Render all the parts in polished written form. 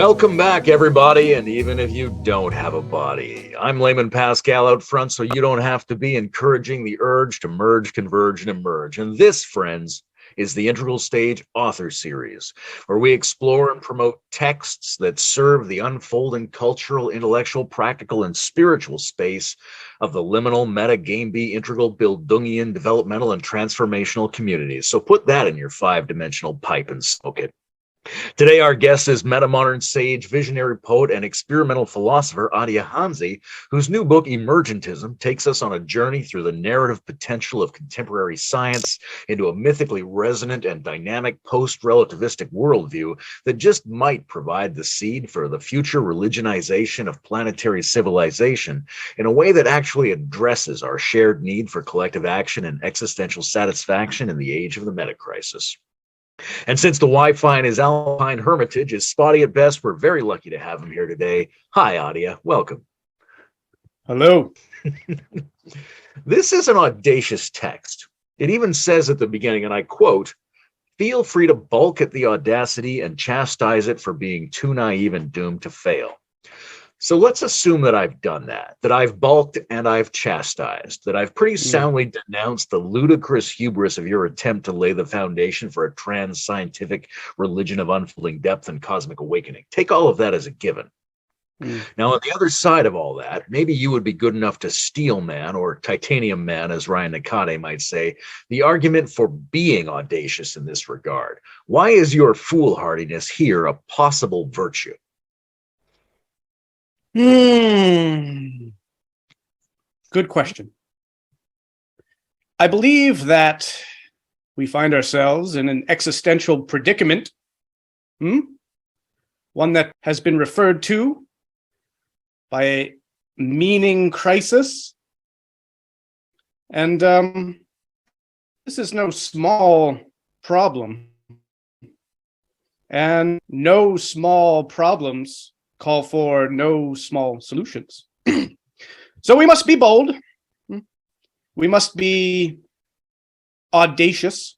Welcome back, everybody, and even if you don't have a body, I'm Layman Pascal out front, so you don't have to be encouraging the urge to merge, converge, and emerge. And this, friends, is the Integral Stage Author Series, where we explore and promote texts that serve the unfolding cultural, intellectual, practical, and spiritual space of the liminal, meta, game B, integral, Bildungian, developmental, and transformational communities. So put that in your five-dimensional pipe and smoke it. Today, our guest is metamodern sage, visionary poet, and experimental philosopher Adyahanzi, whose new book, Emergentism, takes us on a journey through the narrative potential of contemporary science into a mythically resonant and dynamic post-relativistic worldview that just might provide the seed for the future religionization of planetary civilization in a way that actually addresses our shared need for collective action and existential satisfaction in the age of the meta-crisis. And since the Wi-Fi in his alpine hermitage is spotty at best, we're very lucky to have him here today. Hi, Adya. Welcome. Hello. This is an audacious text. It even says at the beginning, and I quote, "Feel free to balk at the audacity and chastise it for being too naive and doomed to fail." So let's assume that I've done that I've balked and I've chastised, that I've pretty soundly denounced the ludicrous hubris of your attempt to lay the foundation for a trans-scientific religion of unfolding depth and cosmic awakening. Take all of that as a given. Now, on the other side of all that, maybe you would be good enough to steel man, or titanium man, as Ryan Nakade might say, the argument for being audacious in this regard. Why is your foolhardiness here a possible virtue? Good question. I believe that we find ourselves in an existential predicament, one that has been referred to by a meaning crisis. And this is no small problem. And no small problems call for no small solutions. So we must be bold. We must be audacious.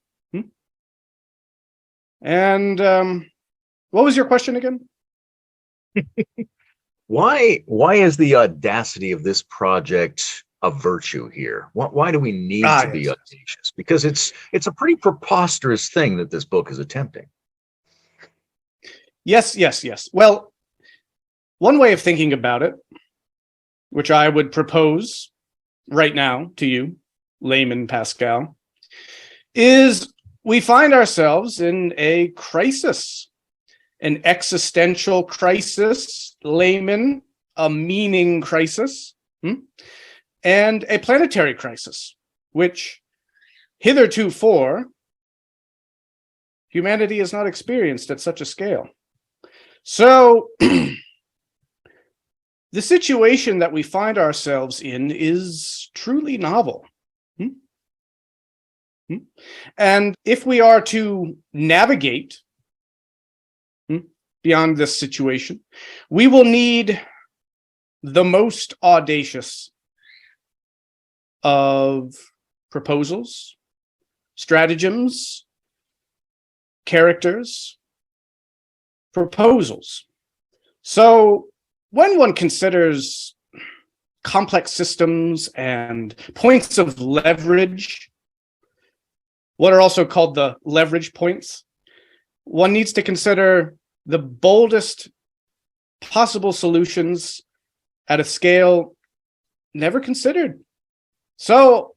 And what was your question again? Why is the audacity of this project a virtue here? Why do we need to be audacious? Because it's a pretty preposterous thing that this book is attempting. Yes. Well, one way of thinking about it, which I would propose right now to you, Layman Pascal, is we find ourselves in a crisis, an existential crisis, Layman, a meaning crisis, and a planetary crisis, which hitherto humanity has not experienced at such a scale. So the situation that we find ourselves in is truly novel. And if we are to navigate beyond this situation, we will need the most audacious of proposals, stratagems, characters, proposals. So when one considers complex systems and points of leverage, what are also called the leverage points, one needs to consider the boldest possible solutions at a scale never considered. So,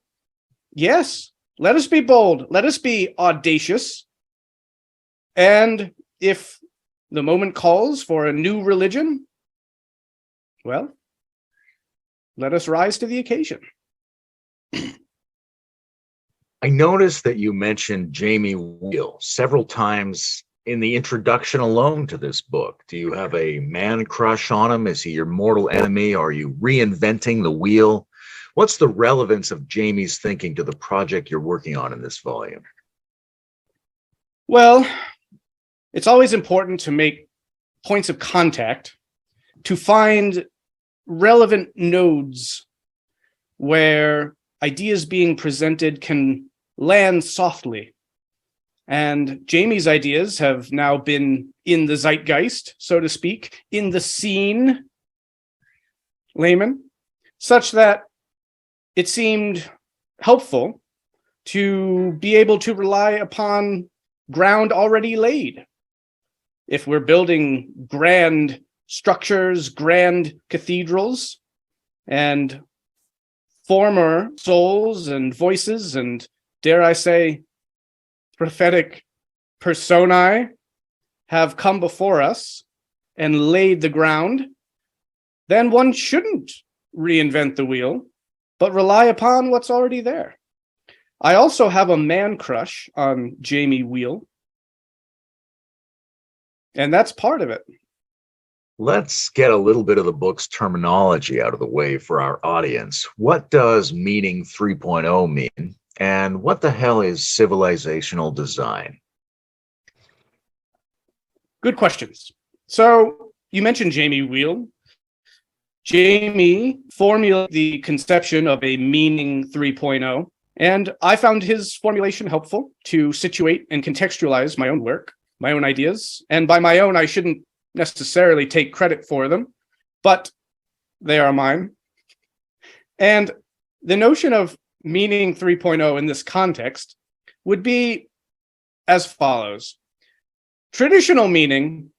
yes, let us be bold, let us be audacious, and if the moment calls for a new religion, well, let us rise to the occasion. I noticed that you mentioned Jamie Wheel several times in the introduction alone to this book. Do you have a man crush on him? Is he your mortal enemy? Are you reinventing the wheel? What's the relevance of Jamie's thinking to the project you're working on in this volume? Well, it's always important to make points of contact to find relevant nodes where ideas being presented can land softly And Jamie's ideas have now been in the zeitgeist, so to speak, in the scene, Layman, such that it seemed helpful to be able to rely upon ground already laid. If we're building grand structures, grand cathedrals, and former souls and voices and, dare I say, prophetic personae have come before us and laid the ground, then one shouldn't reinvent the wheel, but rely upon what's already there. I also have a man crush on Jamie Wheel, and that's part of it. Let's get a little bit of the book's terminology out of the way for our audience. What does meaning 3.0 mean? And what the hell is civilizational design? Good questions. So you mentioned Jamie Wheel. Jamie formulated the conception of a meaning 3.0, and I found his formulation helpful to situate and contextualize my own work, my own ideas. And by my own, I shouldn't necessarily take credit for them, but they are mine. And the notion of meaning 3.0 in this context would be as follows. Traditional meaning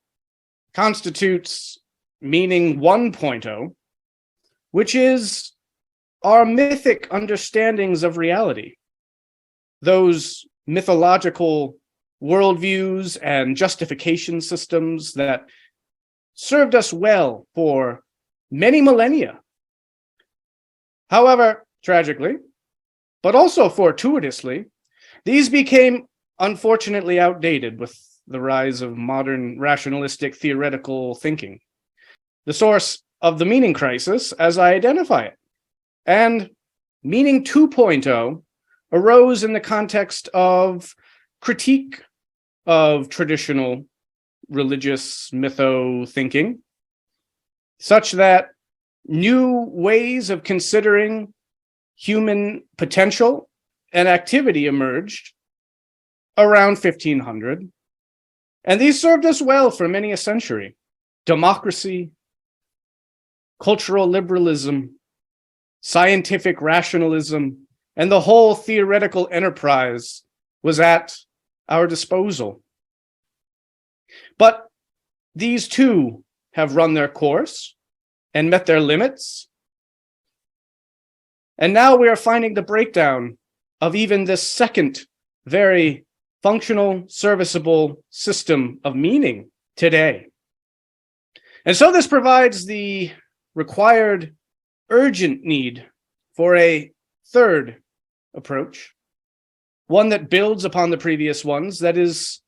constitutes meaning 1.0, which is our mythic understandings of reality. Those mythological worldviews and justification systems that served us well for many millennia. However, tragically, but also fortuitously, these became unfortunately outdated with the rise of modern rationalistic theoretical thinking, the source of the meaning crisis as I identify it. And meaning 2.0 arose in the context of critique of traditional religious mytho thinking, such that new ways of considering human potential and activity emerged around 1500. And these served us well for many a century. Democracy, cultural liberalism, scientific rationalism, and the whole theoretical enterprise was at our disposal. But these too have run their course and met their limits. And now we are finding the breakdown of even this second very functional, serviceable system of meaning today. And so this provides the required urgent need for a third approach, one that builds upon the previous ones, that is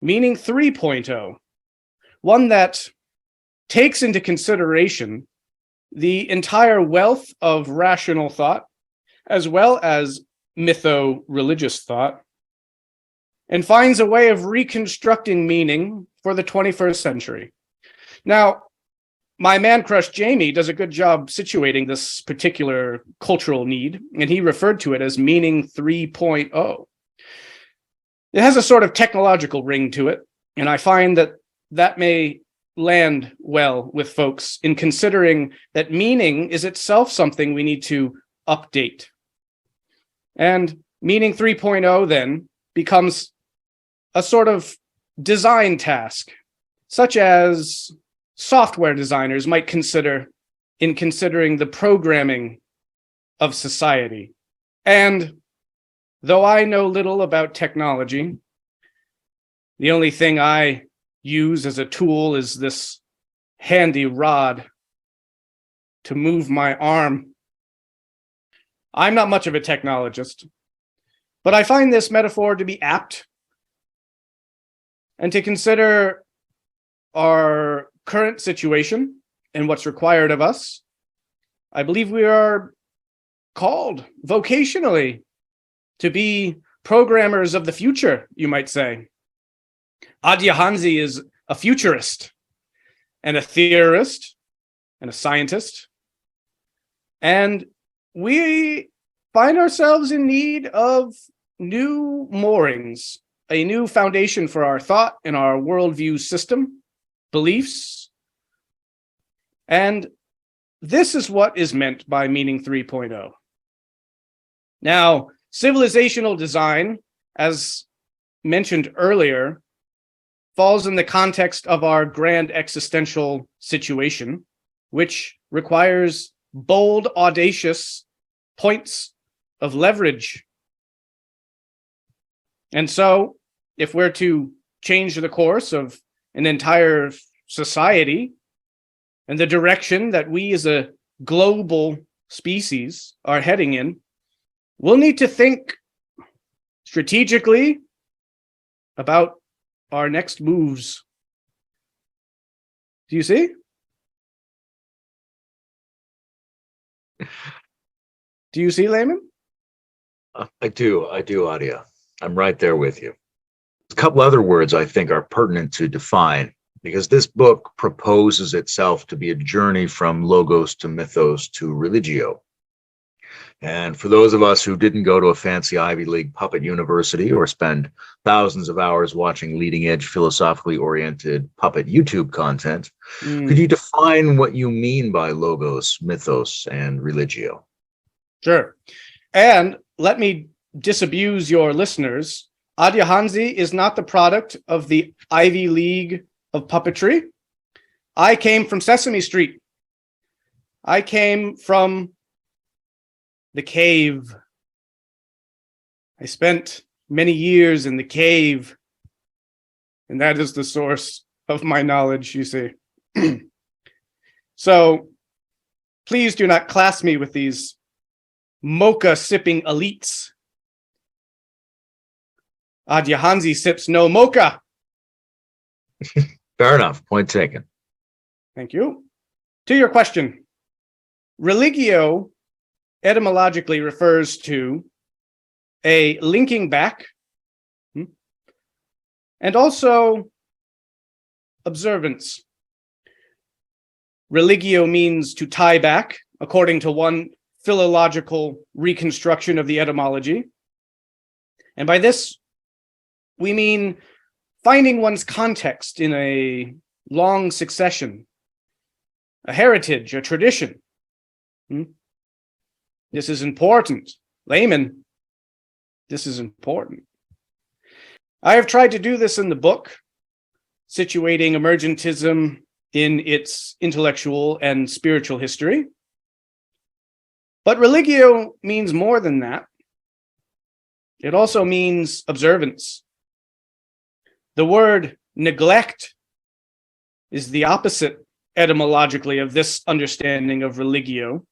meaning 3.0, one that takes into consideration the entire wealth of rational thought, as well as mytho-religious thought, and finds a way of reconstructing meaning for the 21st century. Now, my man crush Jamie does a good job situating this particular cultural need, and he referred to it as meaning 3.0. It has a sort of technological ring to it, and I find that that may land well with folks in considering that meaning is itself something we need to update. And meaning 3.0 then becomes a sort of design task, such as software designers might consider in considering the programming of society. And though I know little about technology, the only thing I use as a tool is this handy rod to move my arm. I'm not much of a technologist, but I find this metaphor to be apt and to consider our current situation and what's required of us. I believe we are called vocationally to be programmers of the future, you might say. Adyahanzi is a futurist and a theorist and a scientist. And we find ourselves in need of new moorings a new foundation for our thought and our worldview system, beliefs. And this is what is meant by Meaning 3.0. Now, civilizational design, as mentioned earlier, falls in the context of our grand existential situation, which requires bold, audacious points of leverage. And so, if we're to change the course of an entire society and the direction that we as a global species are heading in, we'll need to think strategically about our next moves. Do you see? Do you see, Layman? I do, Adia. I'm right there with you. A couple other words I think are pertinent to define, because this book proposes itself to be a journey from logos to mythos to religio. And for those of us who didn't go to a fancy Ivy League puppet university or spend thousands of hours watching leading-edge philosophically oriented puppet YouTube content, could you define what you mean by logos, mythos, and religio? Sure. And let me disabuse your listeners. Adyahanzi is not the product of the Ivy League of puppetry. I came from Sesame Street. I came from the cave. I spent many years in the cave, and that is the source of my knowledge, you see. So please do not class me with these mocha-sipping elites. Adyahanzi sips no mocha. Fair enough. Point taken. Thank you. To your question, religio etymologically refers to a linking back and also observance. Religio means to tie back, according to one philological reconstruction of the etymology. And by this, we mean finding one's context in a long succession, a heritage, a tradition. This is important. Layman, this is important. I have tried to do this in the book, situating emergentism in its intellectual and spiritual history. But religio means more than that. It also means observance. The word neglect is the opposite etymologically of this understanding of religio.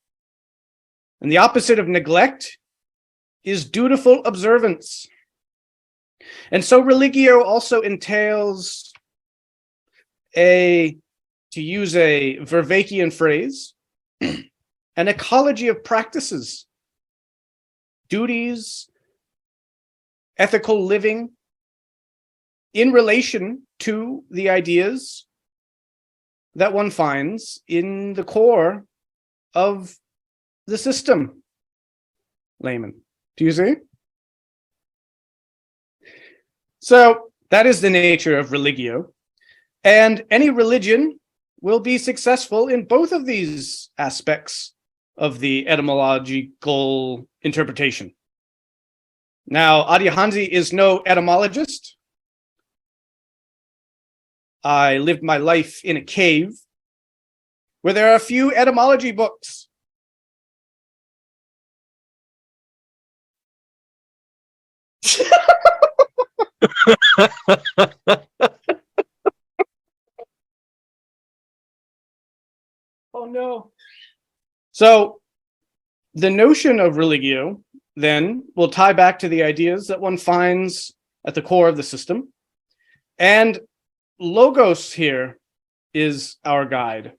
And the opposite of neglect is dutiful observance. And so religio also entails to use a Vervaekian phrase, an ecology of practices, duties, ethical living in relation to the ideas that one finds in the core of the system. Layman, do you see? So that is the nature of religio. And any religion will be successful in both of these aspects of the etymological interpretation. Now, Adyahanzi is no etymologist. I lived my life in a cave where there are a few etymology books. Oh no. So the notion of religio then will tie back to the ideas that one finds at the core of the system. And logos here is our guide.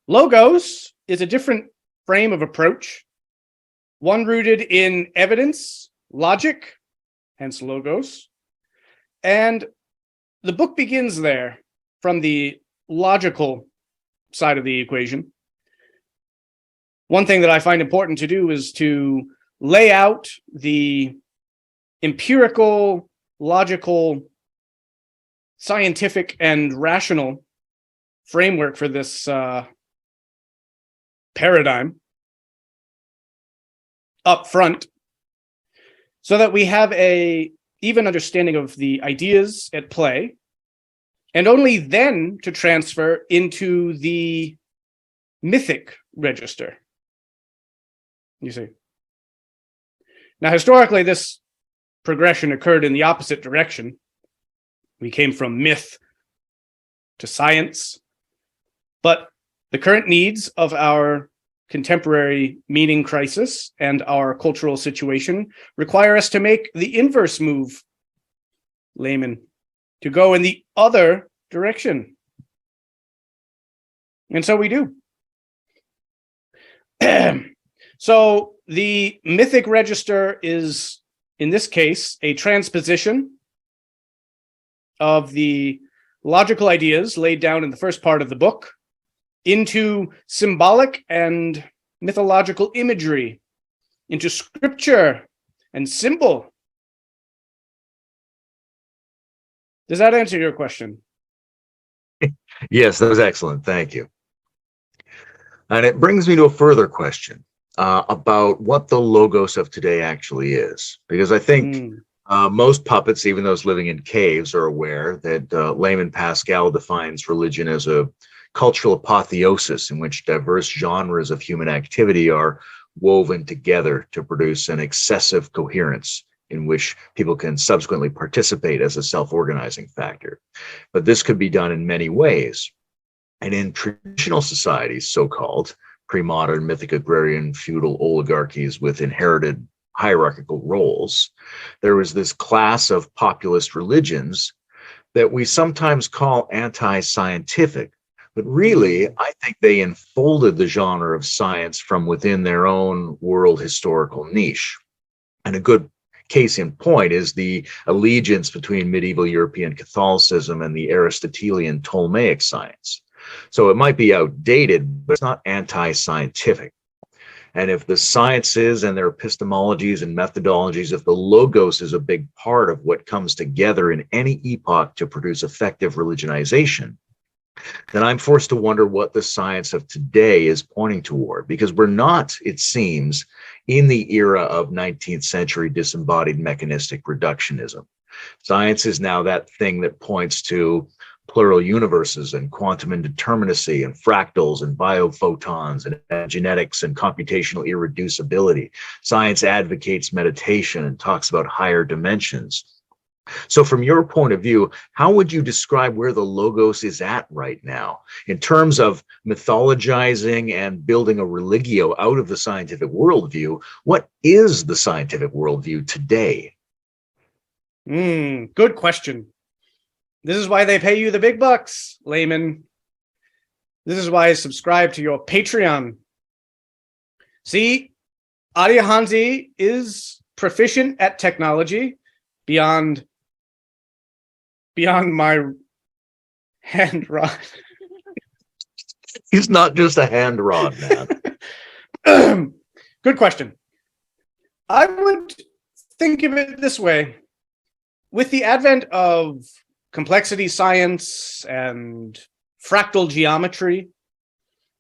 Logos is a different frame of approach, one rooted in evidence, logic, hence logos. And the book begins there from the logical side of the equation. One thing that I find important to do is to lay out the empirical logical, scientific, and rational framework for this paradigm up front, so that we have a even understanding of the ideas at play, and only then to transfer into the mythic register. You see. Now, historically, this progression occurred in the opposite direction. We came from myth to science, but the current needs of our contemporary meaning crisis and our cultural situation require us to make the inverse move, Layman, to go in the other direction. And so we do. So the mythic register is, in this case, a transposition of the logical ideas laid down in the first part of the book into symbolic and mythological imagery, into scripture and symbol. Does that answer your question? Yes, that was excellent. Thank you. And it brings me to a further question about what the logos of today actually is. Because I think most puppets, even those living in caves, are aware that Layman Pascal defines religion as a cultural apotheosis in which diverse genres of human activity are woven together to produce an excessive coherence in which people can subsequently participate as a self-organizing factor. But this could be done in many ways. And in traditional societies, so-called pre-modern, mythic, agrarian, feudal oligarchies with inherited hierarchical roles, there was this class of populist religions that we sometimes call anti-scientific. But really, I think they enfolded the genre of science from within their own world historical niche. And a good case in point is the allegiance between medieval European Catholicism and the Aristotelian Ptolemaic science. So it might be outdated, but it's not anti-scientific. And if the sciences and their epistemologies and methodologies, if the logos is a big part of what comes together in any epoch to produce effective religionization, then I'm forced to wonder what the science of today is pointing toward, because we're not, it seems, in the era of 19th century disembodied mechanistic reductionism. Science is now that thing that points to plural universes and quantum indeterminacy and fractals and biophotons and genetics and computational irreducibility. Science advocates meditation and talks about higher dimensions. So from your point of view, how would you describe where the logos is at right now in terms of mythologizing and building a religio out of the scientific worldview? What is the scientific worldview today? Good question. This is why they pay you the big bucks, Layman. This is why I subscribe to your Patreon. See, Adyahanzi is proficient at technology beyond my hand rod. He's not just a hand rod, man. Good question. I would think of it this way. With the advent of complexity science and fractal geometry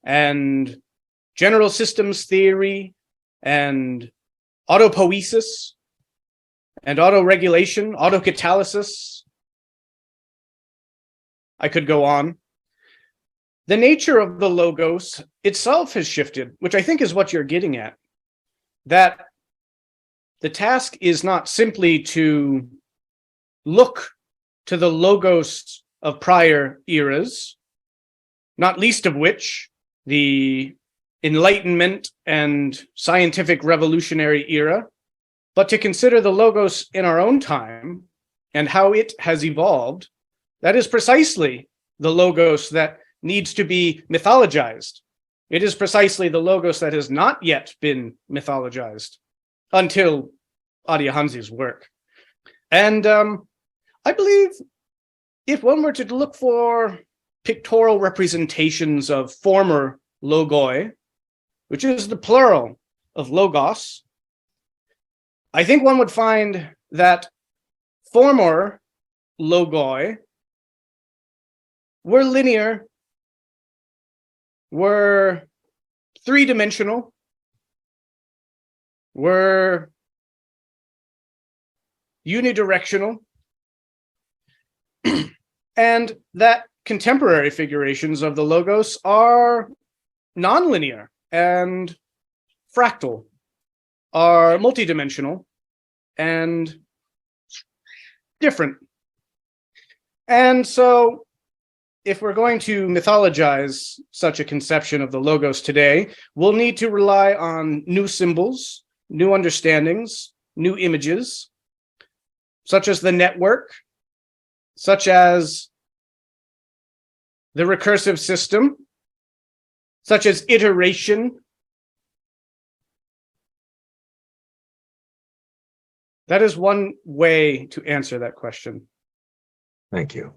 and general systems theory and autopoiesis and autoregulation, autocatalysis, I could go on. The nature of the logos itself has shifted, which I think is what you're getting at. That the task is not simply to look to the logos of prior eras, not least of which the Enlightenment and scientific revolutionary era, but to consider the logos in our own time and how it has evolved. That is precisely the logos that needs to be mythologized. It is precisely the logos that has not yet been mythologized until Adyahanzi's work. And I believe if one were to look for pictorial representations of former logoi, which is the plural of logos, I think one would find that former logoi were linear, were three-dimensional, were unidirectional, and that contemporary figurations of the logos are nonlinear and fractal, are multidimensional and different. And so if we're going to mythologize such a conception of the logos today, we'll need to rely on new symbols, new understandings, new images, such as the network, such as the recursive system, such as iteration. That is one way to answer that question. Thank you.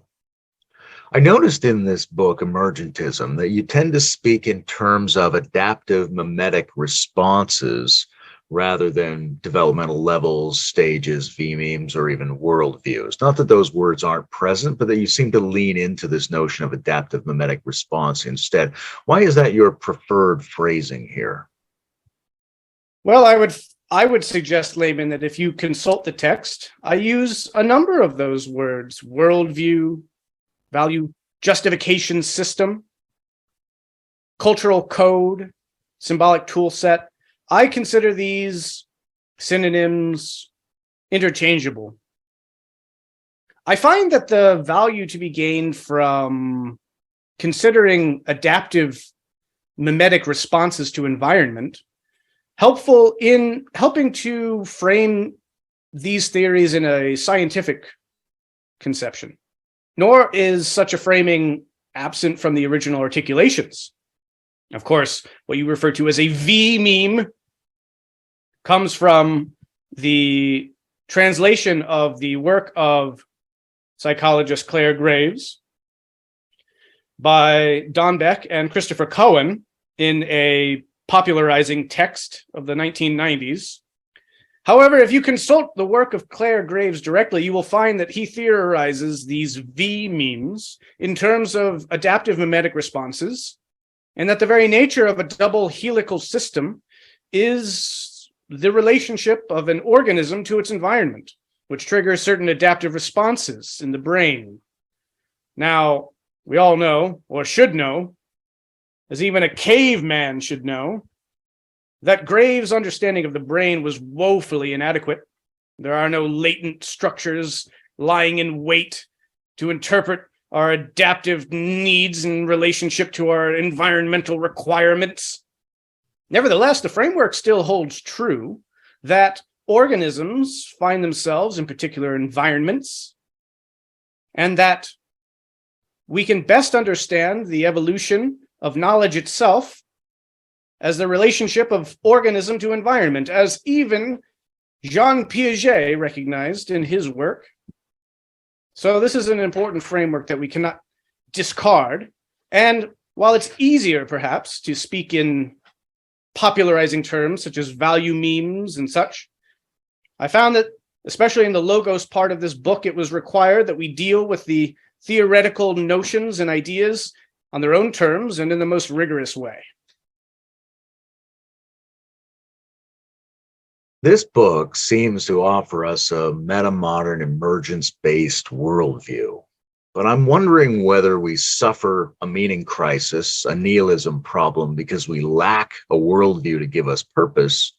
I noticed in this book, Emergentism, that you tend to speak in terms of adaptive memetic responses rather than developmental levels, stages, V-memes, or even worldviews. Not that those words aren't present, but that you seem to lean into this notion of adaptive memetic response instead. Why is that your preferred phrasing here? Well, I would suggest, Layman, that if you consult the text, I use a number of those words: worldview, value justification system, cultural code, symbolic tool set. I consider these synonyms interchangeable. I find that the value to be gained from considering adaptive memetic responses to environment helpful in helping to frame these theories in a scientific conception. Nor is such a framing absent from the original articulations. Of course, what you refer to as a V-meme comes from the translation of the work of psychologist Clare Graves by Don Beck and Christopher Cohen in a popularizing text of the 1990s. However, if you consult the work of Clare Graves directly, you will find that he theorizes these V-memes in terms of adaptive memetic responses, and that the very nature of a double helical system is the relationship of an organism to its environment, which triggers certain adaptive responses in the brain. Now, we all know, or should know, as even a caveman should know, that Graves' understanding of the brain was woefully inadequate. There are no latent structures lying in wait to interpret our adaptive needs in relationship to our environmental requirements. Nevertheless, the framework still holds true that organisms find themselves in particular environments, and that we can best understand the evolution of knowledge itself as the relationship of organism to environment, as even Jean Piaget recognized in his work. So this is an important framework that we cannot discard. And while it's easier, perhaps, to speak in popularizing terms such as value memes and such, I found that, especially in the logos part of this book, it was required that we deal with the theoretical notions and ideas on their own terms and in the most rigorous way. This book seems to offer us a meta-modern emergence-based worldview, but I'm wondering whether we suffer a meaning crisis, a nihilism problem, because we lack a worldview to give us purpose,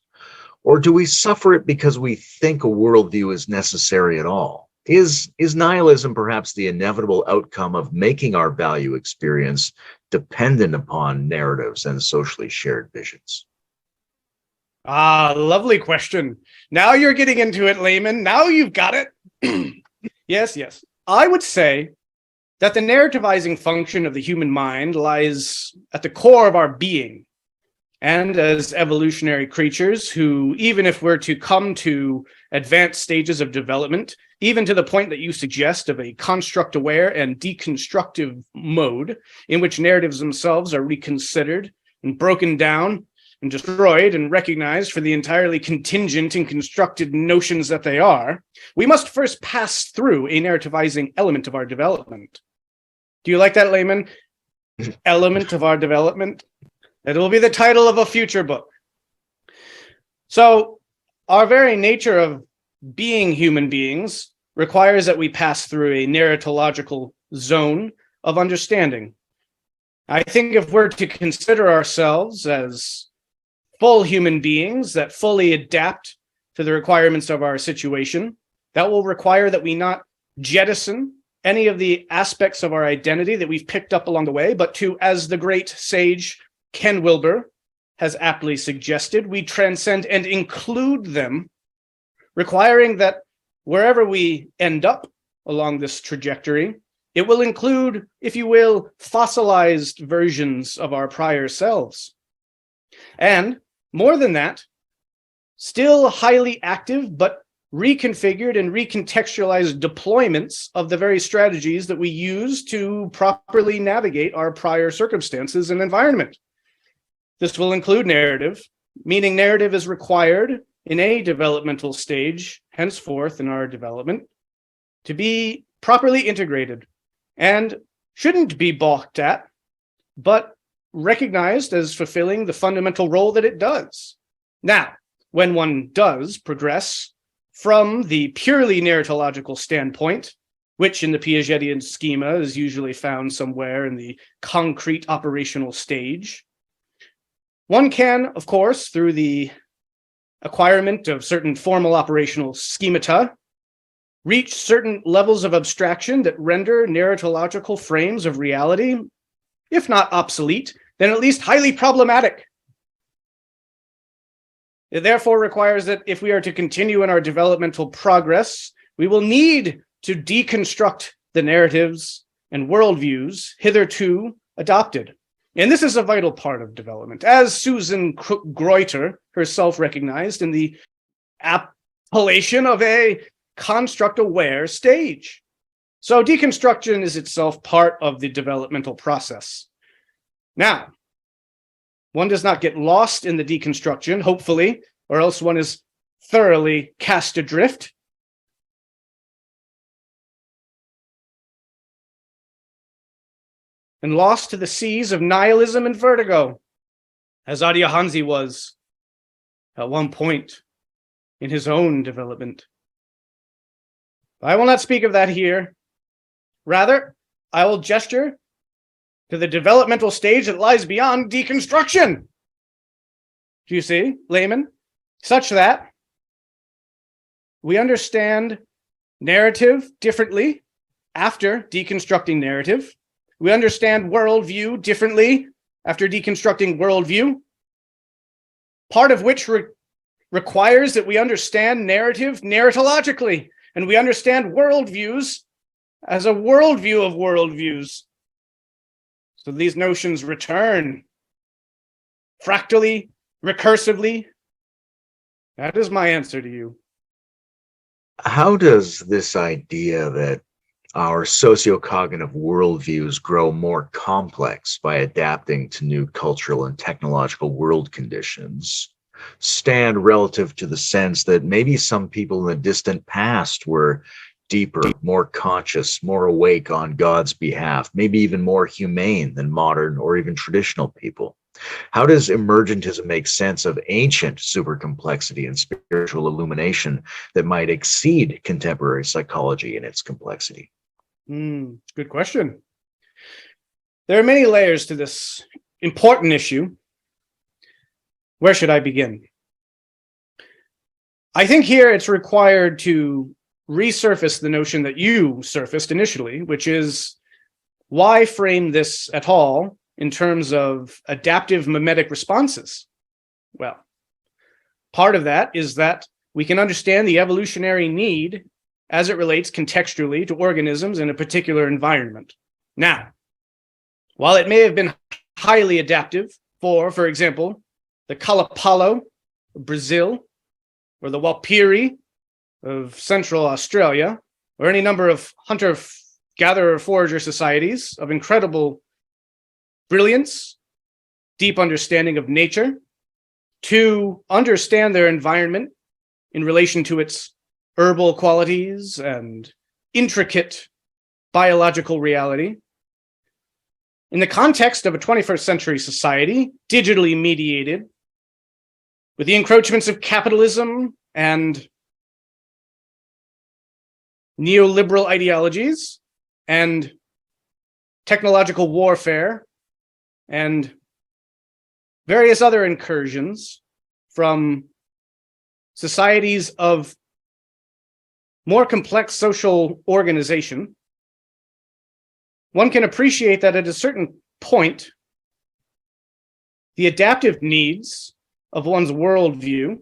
or do we suffer it because we think a worldview is necessary at all? Is nihilism perhaps the inevitable outcome of making our value experience dependent upon narratives and socially shared visions? Ah, lovely question. Now you're getting into it, Layman. Now you've got it. Yes. I would say that the narrativizing function of the human mind lies at the core of our being. And as evolutionary creatures who, even if we're to come to advanced stages of development, even to the point that you suggest of a construct-aware and deconstructive mode in which narratives themselves are reconsidered and broken down and destroyed and recognized for the entirely contingent and constructed notions that they are, we must first pass through a narrativizing element of our development. Do you like that, Layman? Element of our development? It will be the title of a future book. So, our very nature of being human beings requires that we pass through a narratological zone of understanding. I think if we're to consider ourselves as full human beings that fully adapt to the requirements of our situation, that will require that we not jettison any of the aspects of our identity that we've picked up along the way, but to, as the great sage Ken Wilber has aptly suggested, we transcend and include them, requiring that wherever we end up along this trajectory, it will include, if you will, fossilized versions of our prior selves. And more than that, still highly active, but reconfigured and recontextualized deployments of the very strategies that we use to properly navigate our prior circumstances and environment. This will include narrative, meaning narrative is required in a developmental stage, henceforth in our development, to be properly integrated and shouldn't be balked at, but recognized as fulfilling the fundamental role that it does. Now, when one does progress from the purely narratological standpoint, which in the Piagetian schema is usually found somewhere in the concrete operational stage, one can, of course, through the acquirement of certain formal operational schemata, reach certain levels of abstraction that render narratological frames of reality, if not obsolete, then at least highly problematic. It therefore requires that if we are to continue in our developmental progress, we will need to deconstruct the narratives and worldviews hitherto adopted. And this is a vital part of development, as Susan Greuter herself recognized in the appellation of a construct-aware stage. So deconstruction is itself part of the developmental process. Now, one does not get lost in the deconstruction, hopefully, or else one is thoroughly cast adrift. And lost to the seas of nihilism and vertigo, as Adyahanzi was at one point in his own development. I will not speak of that here. Rather, I will gesture to the developmental stage that lies beyond deconstruction. Do you see, Layman? Such that we understand narrative differently after deconstructing narrative. We understand worldview differently after deconstructing worldview, part of which requires that we understand narrative narratologically, and we understand worldviews as a worldview of worldviews. So these notions return fractally, recursively. That is my answer to you. How does this idea that our sociocognitive worldviews grow more complex by adapting to new cultural and technological world conditions stand relative to the sense that maybe some people in the distant past were deeper, more conscious, more awake on God's behalf, maybe even more humane than modern or even traditional people? How does emergentism make sense of ancient supercomplexity and spiritual illumination that might exceed contemporary psychology in its complexity? Good question. There are many layers to this important issue. Where should I begin? I think here it's required to resurface the notion that you surfaced initially, which is why frame this at all in terms of adaptive memetic responses? Well, part of that is that we can understand the evolutionary need as it relates contextually to organisms in a particular environment. Now, while it may have been highly adaptive for example, the Kalapalo of Brazil, or the Walpiri of Central Australia, or any number of hunter-gatherer-forager societies of incredible brilliance, deep understanding of nature, to understand their environment in relation to its herbal qualities and intricate biological reality. In the context of a 21st century society, digitally mediated, with the encroachments of capitalism and neoliberal ideologies and technological warfare and various other incursions from societies of more complex social organization, one can appreciate that at a certain point, the adaptive needs of one's worldview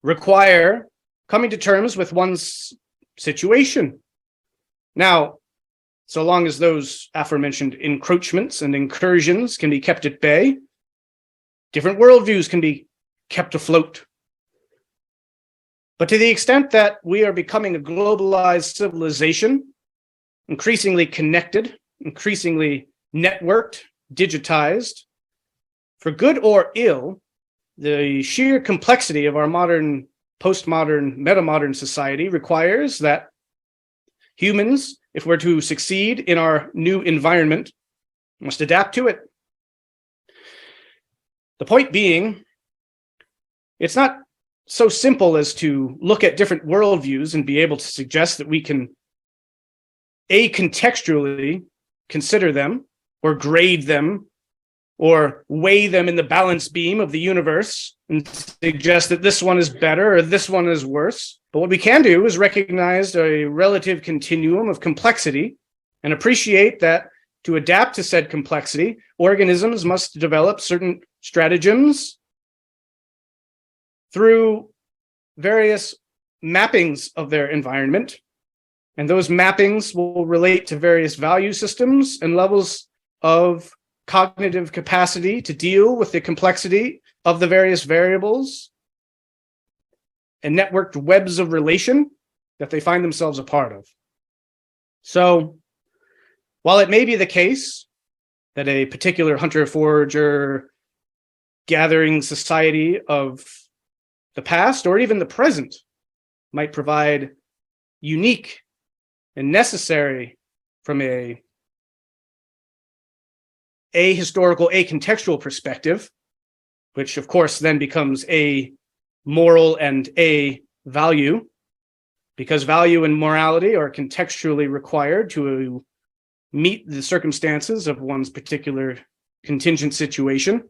require coming to terms with one's situation. Now, so long as those aforementioned encroachments and incursions can be kept at bay, different worldviews can be kept afloat. But to the extent that we are becoming a globalized civilization, increasingly connected, increasingly networked, digitized, for good or ill, the sheer complexity of our modern, postmodern, metamodern society requires that humans, if we're to succeed in our new environment, must adapt to it. The point being, it's not so simple as to look at different worldviews and be able to suggest that we can contextually consider them or grade them or weigh them in the balance beam of the universe and suggest that this one is better or this one is worse. But what we can do is recognize a relative continuum of complexity and appreciate that to adapt to said complexity, organisms must develop certain stratagems through various mappings of their environment. And those mappings will relate to various value systems and levels of cognitive capacity to deal with the complexity of the various variables and networked webs of relation that they find themselves a part of. So, while it may be the case that a particular hunter-forager gathering society of the past or even the present might provide unique and necessary from a historical, a contextual perspective, which of course then becomes a moral and a value, because value and morality are contextually required to meet the circumstances of one's particular contingent situation,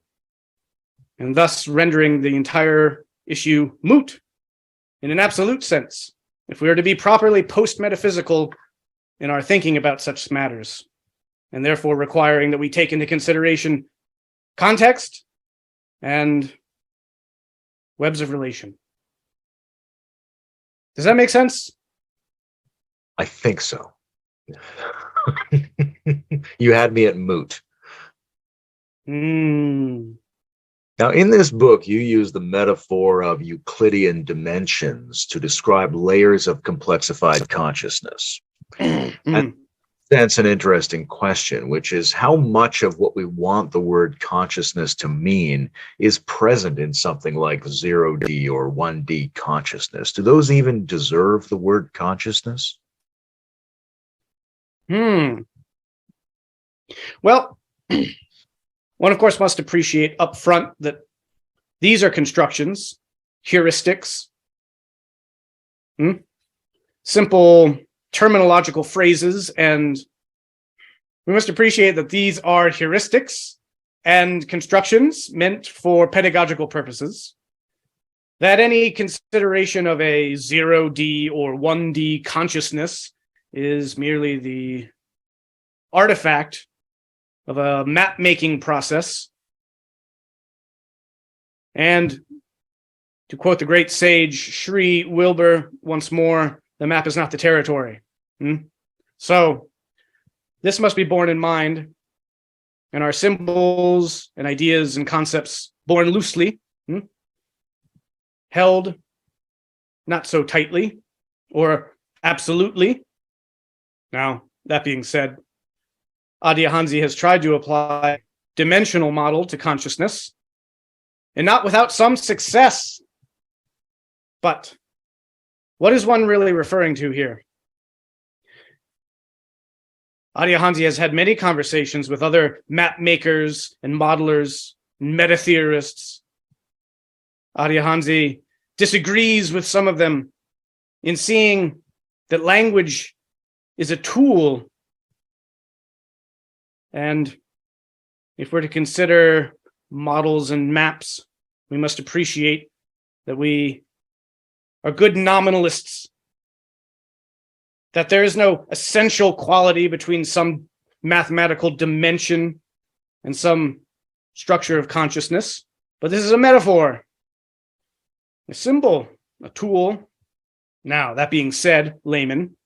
and thus rendering the entire issue moot in an absolute sense, if we are to be properly post-metaphysical in our thinking about such matters, and therefore requiring that we take into consideration context and webs of relation. Does that make sense? I think so. You had me at moot. Now, in this book, you use the metaphor of Euclidean dimensions to describe layers of complexified consciousness. And that's an interesting question, which is how much of what we want the word consciousness to mean is present in something like 0D or 1D consciousness? Do those even deserve the word consciousness? Well, one, of course, must appreciate up front that these are constructions, heuristics, simple terminological phrases, and we must appreciate that these are heuristics and constructions meant for pedagogical purposes, that any consideration of a 0D or 1D consciousness is merely the artifact of a map-making process. And to quote the great sage Sri Wilbur once more, the map is not the territory. So this must be borne in mind, and our symbols and ideas and concepts borne loosely, held not so tightly or absolutely. Now, that being said, Adyahanzi has tried to apply dimensional model to consciousness, and not without some success. But what is one really referring to here? Adyahanzi has had many conversations with other map makers and modelers, and meta-theorists. Adyahanzi disagrees with some of them in seeing that language is a tool. And if we're to consider models and maps, we must appreciate that we are good nominalists, that there is no essential quality between some mathematical dimension and some structure of consciousness, but this is a metaphor, a symbol, a tool. Now, that being said, Layman,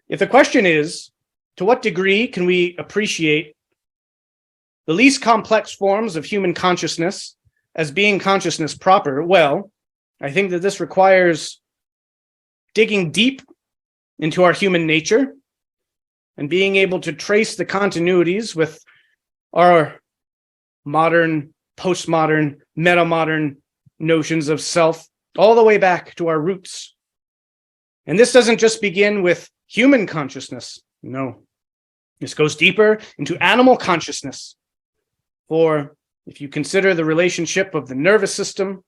if the question is, to what degree can we appreciate the least complex forms of human consciousness as being consciousness proper? Well, I think that this requires digging deep into our human nature and being able to trace the continuities with our modern, postmodern, metamodern notions of self all the way back to our roots. And this doesn't just begin with human consciousness. No, this goes deeper into animal consciousness. For if you consider the relationship of the nervous system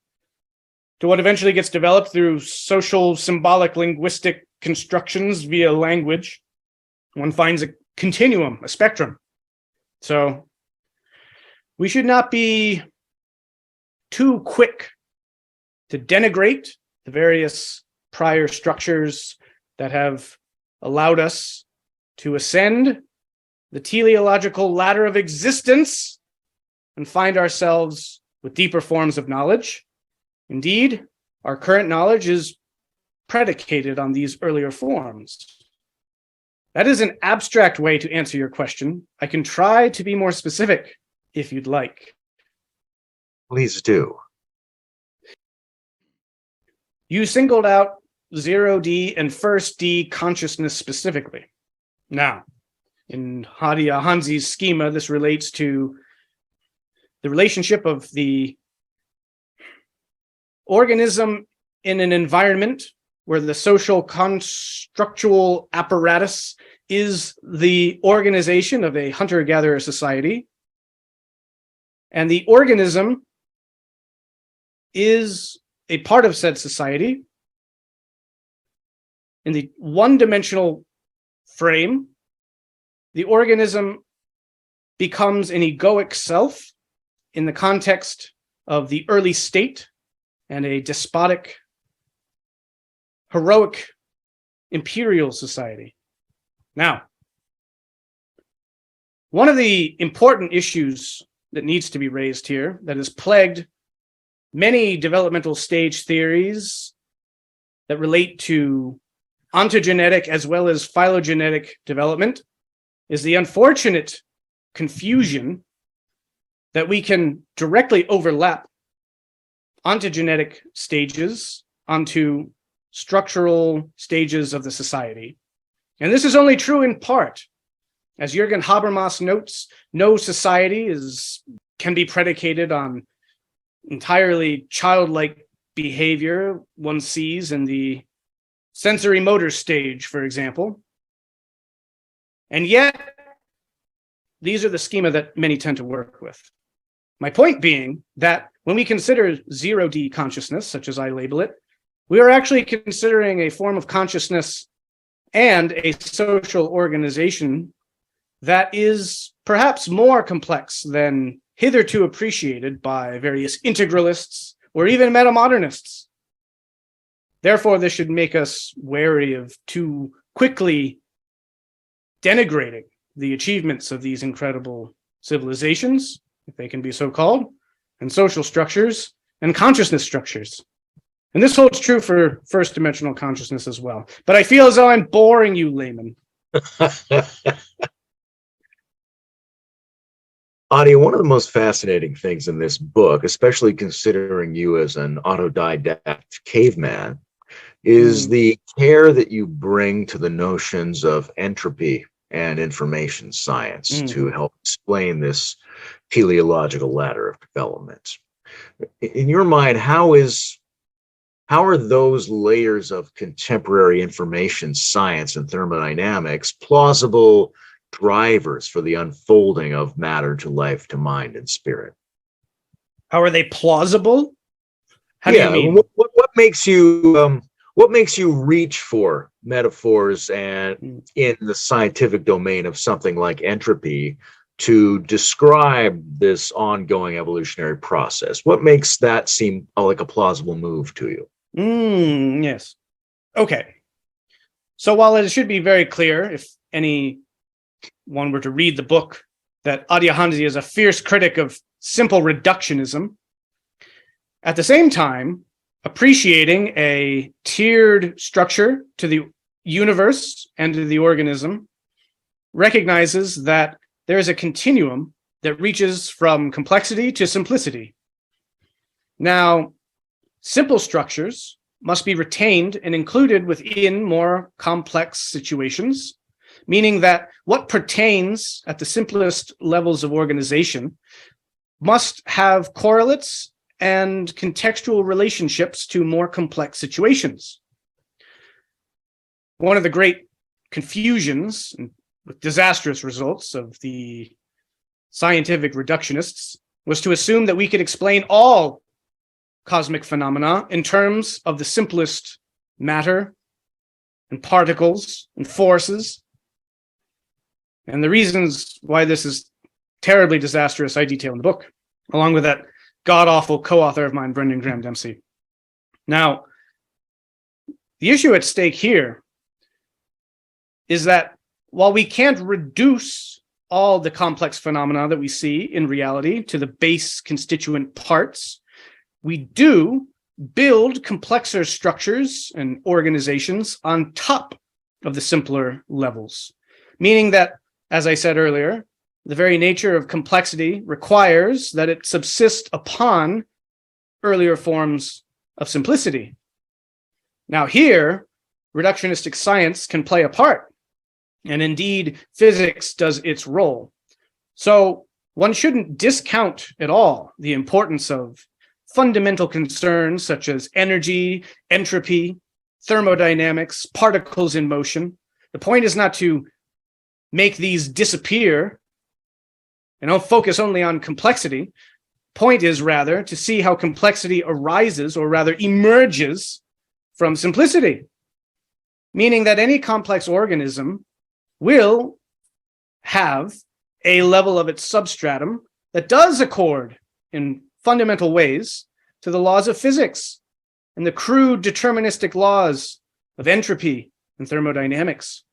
to what eventually gets developed through social, symbolic, linguistic constructions via language, one finds a continuum, a spectrum. So we should not be too quick to denigrate the various prior structures that have allowed us to ascend the teleological ladder of existence and find ourselves with deeper forms of knowledge. Indeed, our current knowledge is predicated on these earlier forms. That is an abstract way to answer your question. I can try to be more specific if you'd like. Please do. You singled out 0D and first D consciousness specifically. Now, in Adyahanzi's schema, this relates to the relationship of the organism in an environment where the social constructual apparatus is the organization of a hunter-gatherer society, and the organism is a part of said society. In the one-dimensional frame, the organism becomes an egoic self in the context of the early state and a despotic, heroic, imperial society. Now, one of the important issues that needs to be raised here that has plagued many developmental stage theories that relate to ontogenetic as well as phylogenetic development is the unfortunate confusion that we can directly overlap ontogenetic stages onto structural stages of the society. And this is only true in part. As Jürgen Habermas notes, no society can be predicated on entirely childlike behavior one sees in the sensory motor stage, for example. And yet, these are the schema that many tend to work with. My point being that when we consider 0D consciousness, such as I label it, we are actually considering a form of consciousness and a social organization that is perhaps more complex than hitherto appreciated by various integralists or even metamodernists. Therefore, this should make us wary of too quickly denigrating the achievements of these incredible civilizations, if they can be so called, and social structures and consciousness structures. And this holds true for first dimensional consciousness as well. But I feel as though I'm boring you, Layman. Adi, one of the most fascinating things in this book, especially considering you as an autodidact caveman, is the care that you bring to the notions of entropy and information science to help explain this teleological ladder of development. In your mind, how are those layers of contemporary information science and thermodynamics plausible drivers for the unfolding of matter to life to mind and spirit? How are they plausible? How do you mean? What makes you reach for metaphors and in the scientific domain of something like entropy to describe this ongoing evolutionary process? What makes that seem like a plausible move to you? Yes. Okay. So while it should be very clear, if anyone were to read the book, that Adyahanzi is a fierce critic of simple reductionism, at the same time, appreciating a tiered structure to the universe and to the organism, recognizes that there is a continuum that reaches from complexity to simplicity. Now, simple structures must be retained and included within more complex situations, meaning that what pertains at the simplest levels of organization must have correlates and contextual relationships to more complex situations. One of the great confusions with disastrous results of the scientific reductionists was to assume that we could explain all cosmic phenomena in terms of the simplest matter and particles and forces. And the reasons why this is terribly disastrous, I detail in the book, along with that god-awful co-author of mine, Graham Dempsey. Now, the issue at stake here is that while we can't reduce all the complex phenomena that we see in reality to the base constituent parts, we do build complexer structures and organizations on top of the simpler levels, meaning that, as I said earlier, the very nature of complexity requires that it subsist upon earlier forms of simplicity. Now here, reductionistic science can play a part, and indeed physics does its role. So one shouldn't discount at all the importance of fundamental concerns such as energy, entropy, thermodynamics, particles in motion. The point is not to make these disappear and don't focus only on complexity. Point is rather to see how complexity arises, or rather emerges, from simplicity, meaning that any complex organism will have a level of its substratum that does accord in fundamental ways to the laws of physics and the crude deterministic laws of entropy and thermodynamics.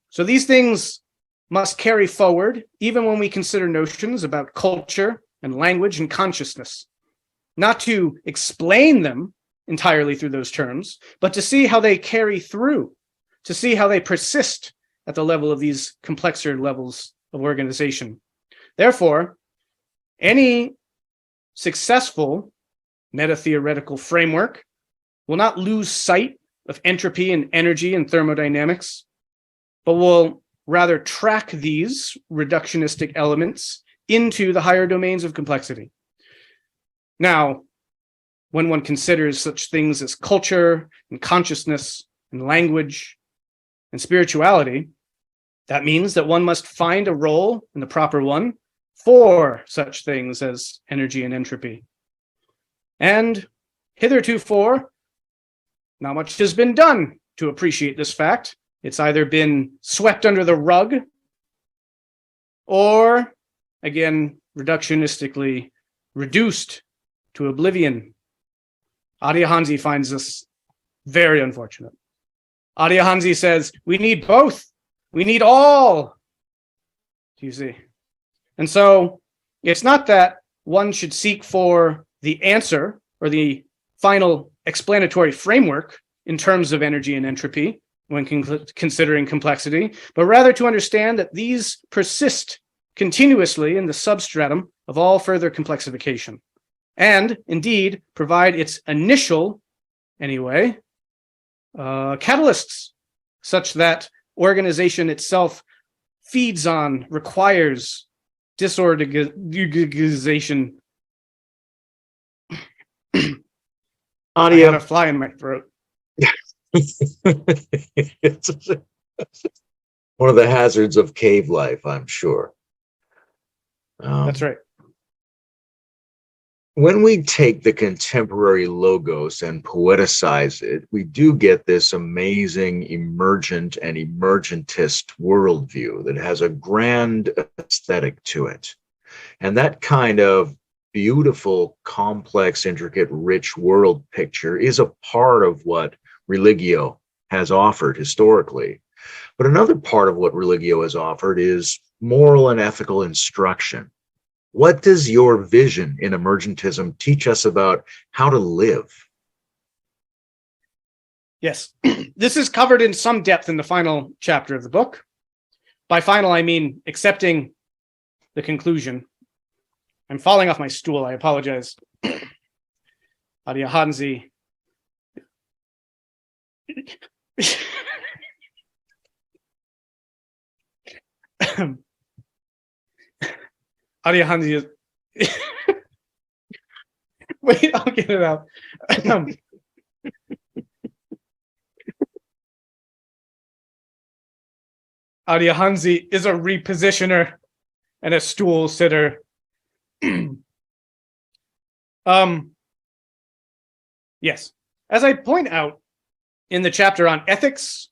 So these things must carry forward even when we consider notions about culture and language and consciousness, not to explain them entirely through those terms, but to see how they carry through, to see how they persist at the level of these complexer levels of organization. Therefore, any successful meta-theoretical framework will not lose sight of entropy and energy and thermodynamics, but will rather track these reductionistic elements into the higher domains of complexity. Now, when one considers such things as culture and consciousness and language and spirituality, that means that one must find a role in the proper one for such things as energy and entropy. And hitherto, not much has been done to appreciate this fact. It's either been swept under the rug or, again, reductionistically reduced to oblivion. Adyahanzi finds this very unfortunate. Adyahanzi says, we need both. We need all. Do you see? And so it's not that one should seek for the answer or the final explanatory framework in terms of energy and entropy when considering complexity, but rather to understand that these persist continuously in the substratum of all further complexification, and indeed provide its initial, anyway, catalysts, such that organization itself feeds on, requires, disorganization. I Audio. had a fly in my throat. It's one of the hazards of cave life, I'm sure. That's right. When we take the contemporary logos and poeticize it, we do get this amazing emergent and emergentist worldview that has a grand aesthetic to it. And that kind of beautiful, complex, intricate, rich world picture is a part of what Religio has offered historically. But another part of what Religio has offered is moral and ethical instruction. What does your vision in emergentism teach us about how to live? Yes, this is covered in some depth in the final chapter of the book. By final, I mean accepting the conclusion. I'm falling off my stool. I apologize. Adyahanzi. Adyahanzi is... Wait, I'll get it out. Adyahanzi is a repositioner and a stool sitter. Yes. As I point out in the chapter on ethics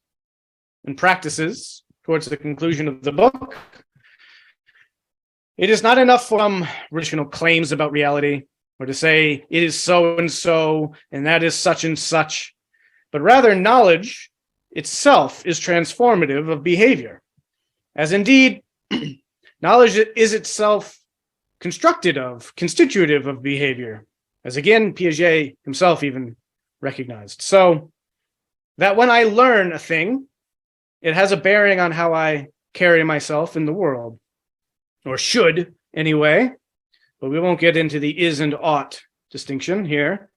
and practices towards the conclusion of the book, it is not enough from original claims about reality or to say it is so and that is such and such, but rather knowledge itself is transformative of behavior, as indeed knowledge is itself constitutive of behavior, as again Piaget himself even recognized. So that when I learn a thing, it has a bearing on how I carry myself in the world, or should anyway, but we won't get into the is and ought distinction here.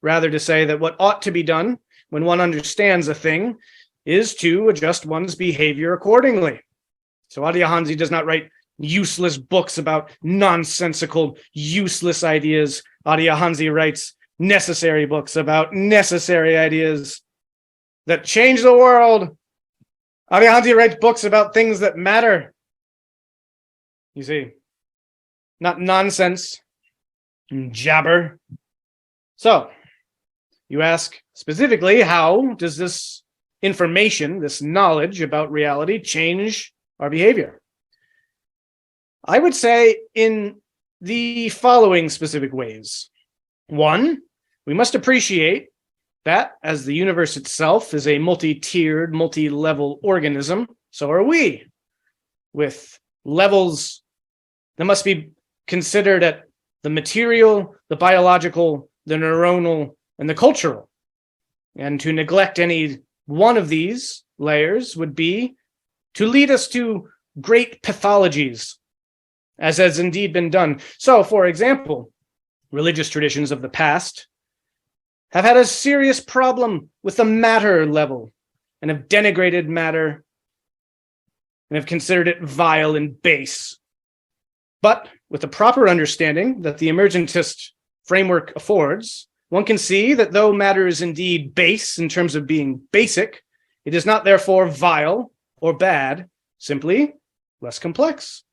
Rather to say that what ought to be done when one understands a thing is to adjust one's behavior accordingly. So Adyahanzi does not write useless books about nonsensical, useless ideas. Adyahanzi writes necessary books about necessary ideas that change the world. Adyahanzi writes books about things that matter. You see, not nonsense and jabber. So, you ask specifically, how does this information, this knowledge about reality change our behavior? I would say in the following specific ways. One, we must appreciate that as the universe itself is a multi-tiered, multi-level organism, so are we, with levels that must be considered at the material, the biological, the neuronal, and the cultural. And to neglect any one of these layers would be to lead us to great pathologies, as has indeed been done. So, for example, religious traditions of the past have had a serious problem with the matter level and have denigrated matter and have considered it vile and base. But with the proper understanding that the emergentist framework affords, one can see that though matter is indeed base in terms of being basic, it is not therefore vile or bad, simply less complex.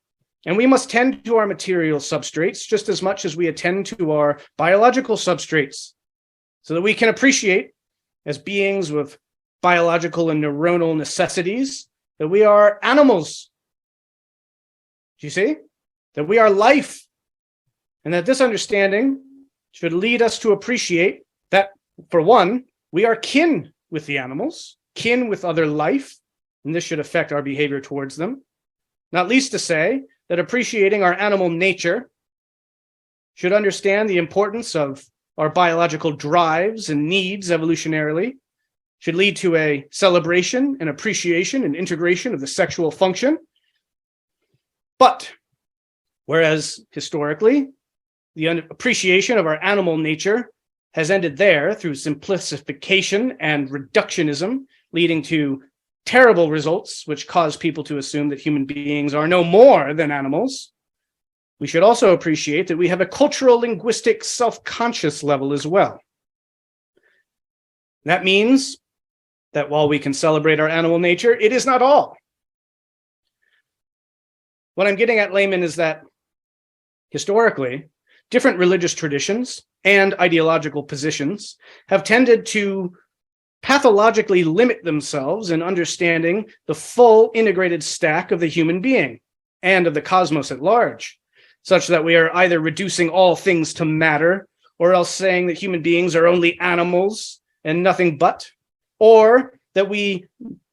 And we must tend to our material substrates just as much as we attend to our biological substrates, so that we can appreciate, as beings with biological and neuronal necessities, that we are animals. Do you see? That we are life. And that this understanding should lead us to appreciate that, for one, we are kin with the animals, kin with other life, and this should affect our behavior towards them. Not least to say that appreciating our animal nature should understand the importance of our biological drives and needs evolutionarily, should lead to a celebration and appreciation and integration of the sexual function. But whereas historically, the appreciation of our animal nature has ended there through simplification and reductionism, leading to terrible results which cause people to assume that human beings are no more than animals, we should also appreciate that we have a cultural, linguistic, self-conscious level as well. That means that while we can celebrate our animal nature, it is not all. What I'm getting at, Layman, is that historically, different religious traditions and ideological positions have tended to pathologically limit themselves in understanding the full integrated stack of the human being and of the cosmos at large, such that we are either reducing all things to matter, or else saying that human beings are only animals and nothing but, or that we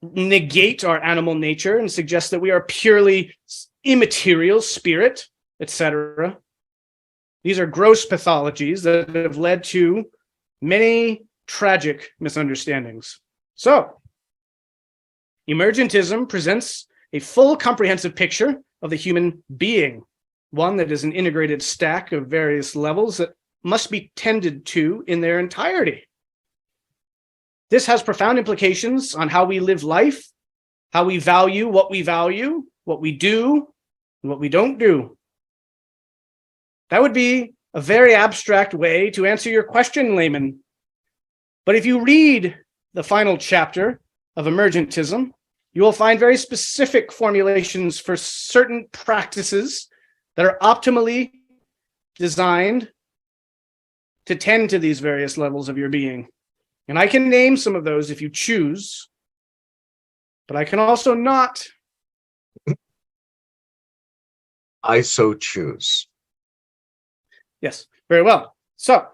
negate our animal nature and suggest that we are purely immaterial spirit, etc. These are gross pathologies that have led to many tragic misunderstandings. So, emergentism presents a full comprehensive picture of the human being, one that is an integrated stack of various levels that must be tended to in their entirety. This has profound implications on how we live life, how we value, what we do, and what we don't do. That would be a very abstract way to answer your question, Layman. But if you read the final chapter of Emergentism, you will find very specific formulations for certain practices that are optimally designed to tend to these various levels of your being. And I can name some of those if you choose, but I can also not. I so choose. Yes, very well. So,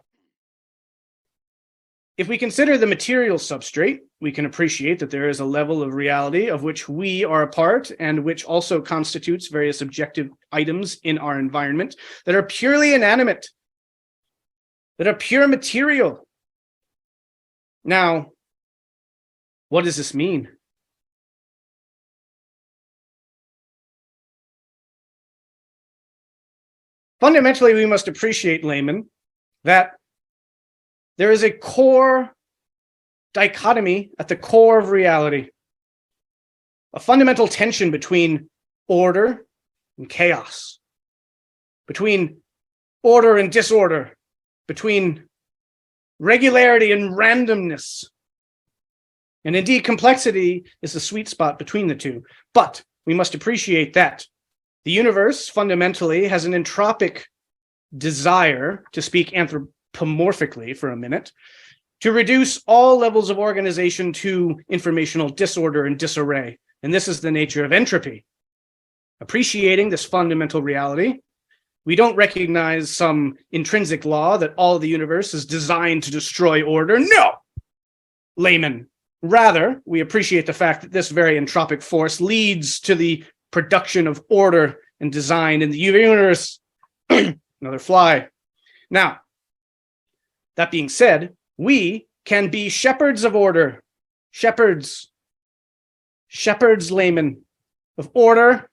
if we consider the material substrate, we can appreciate that there is a level of reality of which we are a part and which also constitutes various objective items in our environment that are purely inanimate, that are pure material. Now, what does this mean? Fundamentally, we must appreciate, Layman, that there is a core dichotomy at the core of reality, a fundamental tension between order and chaos, between order and disorder, between regularity and randomness. And indeed, complexity is the sweet spot between the two. But we must appreciate that the universe fundamentally has an entropic desire, to speak anthropomorphically for a minute, to reduce all levels of organization to informational disorder and disarray. And this is the nature of entropy. Appreciating this fundamental reality, we don't recognize some intrinsic law that all of the universe is designed to destroy order. No, Layman. Rather, we appreciate the fact that this very entropic force leads to the production of order and design in the universe. Another fly. Now, that being said, we can be shepherds of order. Shepherds, Layman, of order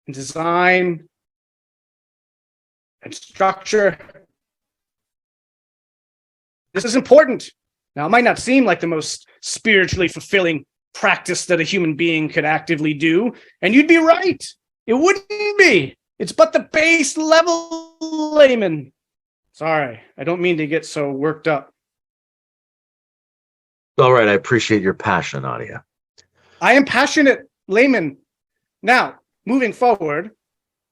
and design and structure. This is important. Now, it might not seem like the most spiritually fulfilling practice that a human being could actively do, and you'd be right. It wouldn't be. It's but the base level, Layman. Sorry, I don't mean to get so worked up. All right, I appreciate your passion, Adya. I am passionate, Layman. Now, moving forward,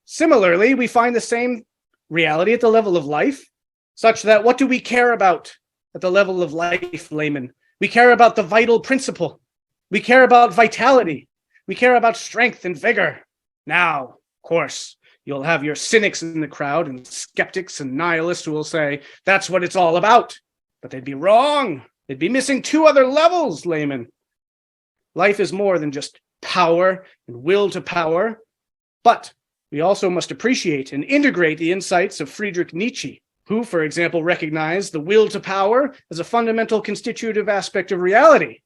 similarly, we find the same reality at the level of life, such that what do we care about at the level of life, Layman? We care about the vital principle. We care about vitality. We care about strength and vigor. Now, of course, you'll have your cynics in the crowd and skeptics and nihilists who will say, that's what it's all about. But they'd be wrong. They'd be missing two other levels, Layman. Life is more than just power and will to power, but we also must appreciate and integrate the insights of Friedrich Nietzsche, who, for example, recognized the will to power as a fundamental constitutive aspect of reality.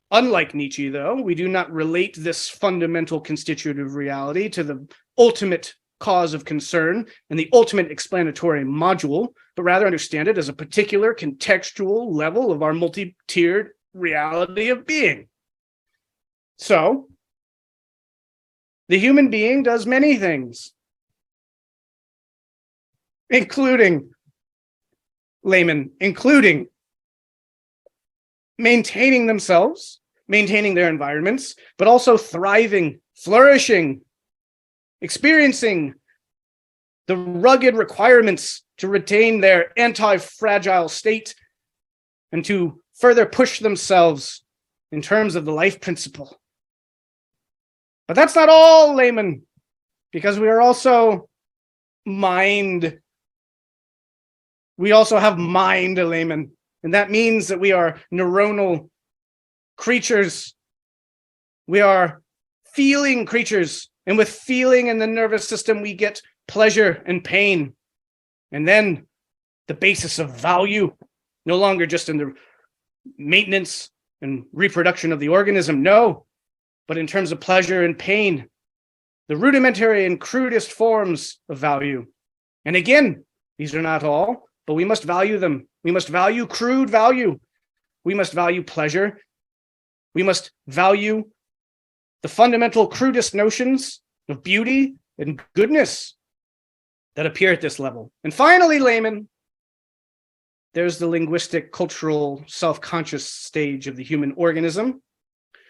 Unlike Nietzsche, though, we do not relate this fundamental constitutive reality to the ultimate cause of concern and the ultimate explanatory module, but rather understand it as a particular contextual level of our multi-tiered reality of being. So, the human being does many things. including Layman, including maintaining themselves, maintaining their environments, but also thriving, flourishing, experiencing the rugged requirements to retain their anti-fragile state and to further push themselves in terms of the life principle. But that's not all, Layman, because we are also mind. We also have mind, Layman, and that means that we are neuronal creatures. We are feeling creatures, and with feeling in the nervous system, we get pleasure and pain. And then the basis of value, no longer just in the maintenance and reproduction of the organism, no, but in terms of pleasure and pain, the rudimentary and crudest forms of value. And again, these are not all, but we must value them. We must value crude value. We must value pleasure. We must value the fundamental crudest notions of beauty and goodness that appear at this level. And finally, Layman, there's the linguistic, cultural, self-conscious stage of the human organism,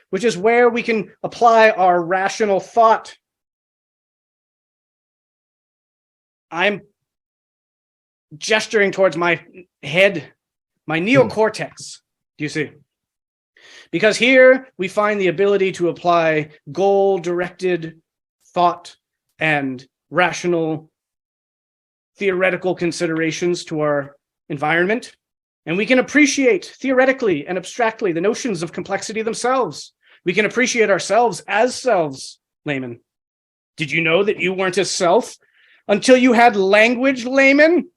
which is where we can apply our rational thought. I'm gesturing towards my head, my neocortex, do you see? Because here we find the ability to apply goal-directed thought and rational theoretical considerations to our environment. And we can appreciate theoretically and abstractly the notions of complexity themselves. We can appreciate ourselves as selves, Layman. Did you know that you weren't a self until you had language, Layman?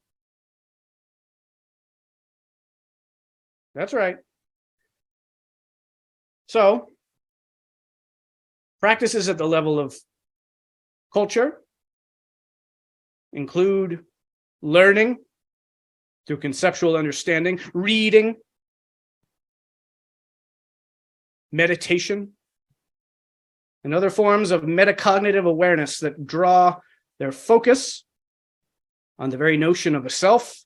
That's right. So, practices at the level of culture include learning through conceptual understanding, reading, meditation, and other forms of metacognitive awareness that draw their focus on the very notion of a self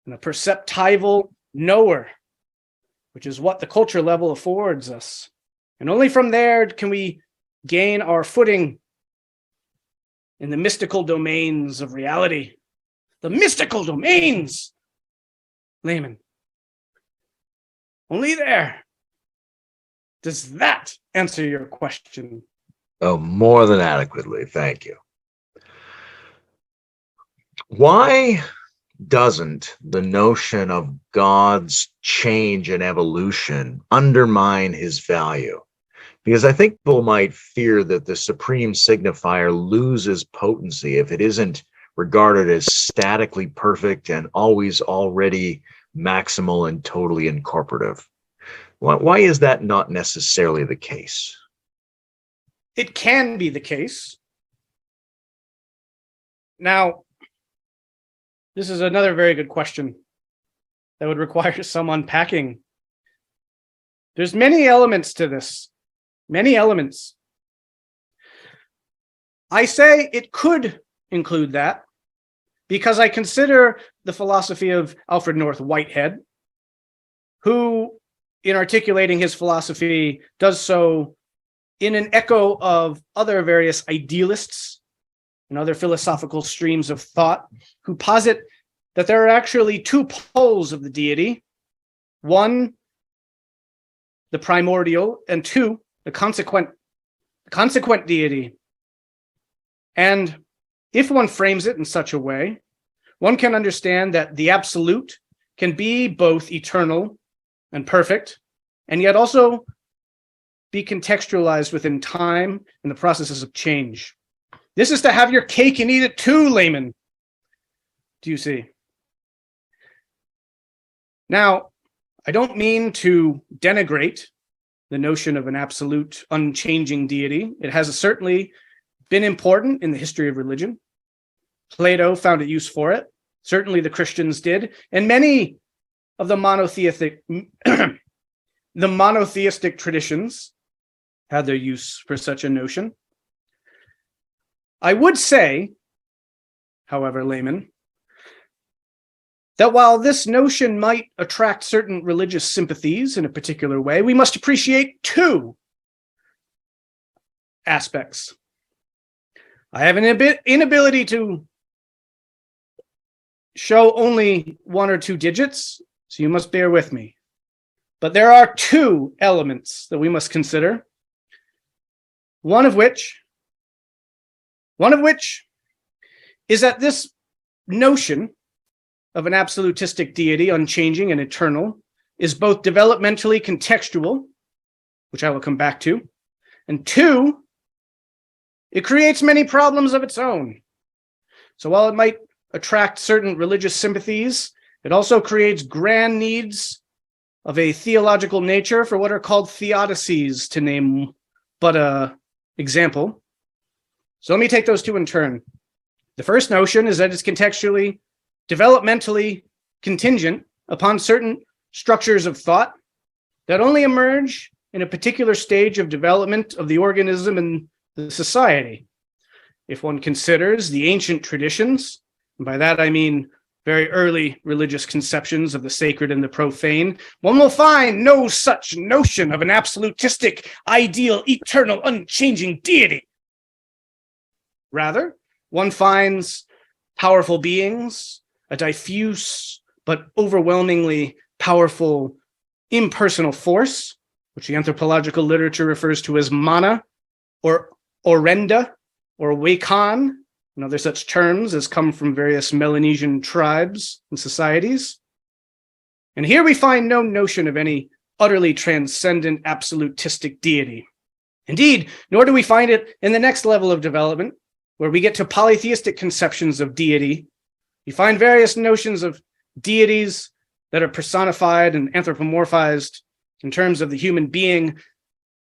and a perceptival knower, which is what the culture level affords us. And only from there can we gain our footing in the mystical domains of reality. The mystical domains, Layman. Only there. Does that answer your question? Oh, more than adequately. Thank you. Why doesn't the notion of God's change and evolution undermine his value? Because I think people might fear that the supreme signifier loses potency if it isn't regarded as statically perfect and always already maximal and totally incorporative. Why is that not necessarily the case? It can be the case. Now, this is another very good question that would require some unpacking. There's many elements to this. Many elements. I say it could include that because I consider the philosophy of Alfred North Whitehead, who, in articulating his philosophy, does so in an echo of other various idealists and other philosophical streams of thought, who posit that there are actually two poles of the deity. One, the primordial, and two, the consequent deity. And if one frames it in such a way, one can understand that the absolute can be both eternal and perfect, and yet also be contextualized within time and the processes of change. This is to have your cake and eat it too, Layman. Do you see? Now, I don't mean to denigrate the notion of an absolute, unchanging deity. It has certainly been important in the history of religion. Plato found a use for it. Certainly the Christians did. And many of the monotheistic traditions had their use for such a notion. I would say, however, Layman, that while this notion might attract certain religious sympathies in a particular way, we must appreciate two aspects. I have an inability to show only one or two digits, so you must bear with me. But there are two elements that we must consider, one of which is that this notion of an absolutistic deity, unchanging and eternal, is both developmentally contextual, which I will come back to, and two, it creates many problems of its own. So while it might attract certain religious sympathies, it also creates grand needs of a theological nature for what are called theodicies, to name but a example. So let me take those two in turn. The first notion is that it's contextually, developmentally contingent upon certain structures of thought that only emerge in a particular stage of development of the organism and the society. If one considers the ancient traditions, and by that I mean very early religious conceptions of the sacred and the profane, one will find no such notion of an absolutistic, ideal, eternal, unchanging deity. Rather, one finds powerful beings, a diffuse but overwhelmingly powerful impersonal force, which the anthropological literature refers to as mana, or orenda, or wakan, and other such terms as come from various Melanesian tribes and societies. And here we find no notion of any utterly transcendent absolutistic deity. Indeed, nor do we find it in the next level of development, where we get to polytheistic conceptions of deity. You find various notions of deities that are personified and anthropomorphized in terms of the human being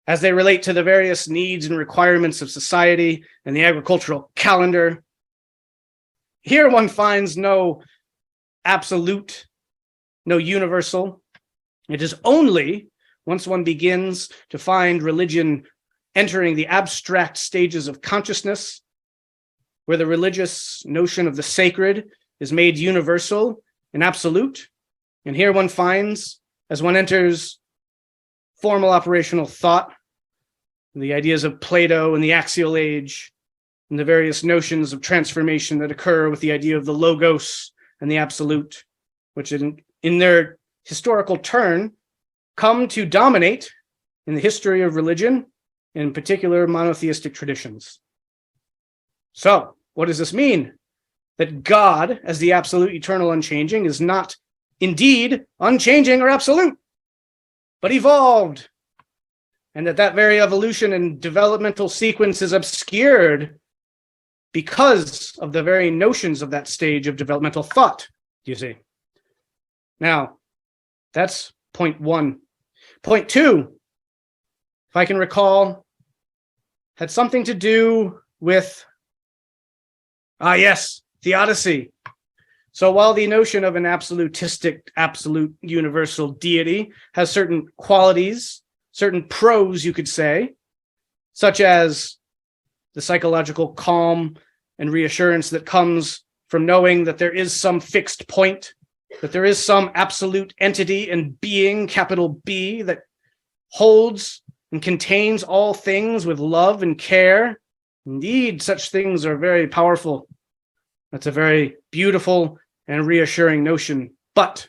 as they relate to the various needs and requirements of society and the agricultural calendar. Here one finds no absolute, no universal. It is only once one begins to find religion entering the abstract stages of consciousness, where the religious notion of the sacred is made universal and absolute. And here one finds, as one enters formal operational thought, the ideas of Plato and the axial age, and the various notions of transformation that occur with the idea of the logos and the absolute, which in their historical turn come to dominate in the history of religion, in particular monotheistic traditions. So, what does this mean? That God, as the absolute, eternal, unchanging, is not indeed unchanging or absolute, but evolved, and that very evolution and developmental sequence is obscured because of the very notions of that stage of developmental thought, you see. Now, that's point one. Point two, if I can recall, had something to do with, theodicy. So while the notion of an absolutistic, absolute universal deity has certain qualities, certain pros, you could say, such as the psychological calm and reassurance that comes from knowing that there is some fixed point, that there is some absolute entity and being, capital B, that holds and contains all things with love and care. Indeed, such things are very powerful. That's a very beautiful and reassuring notion. But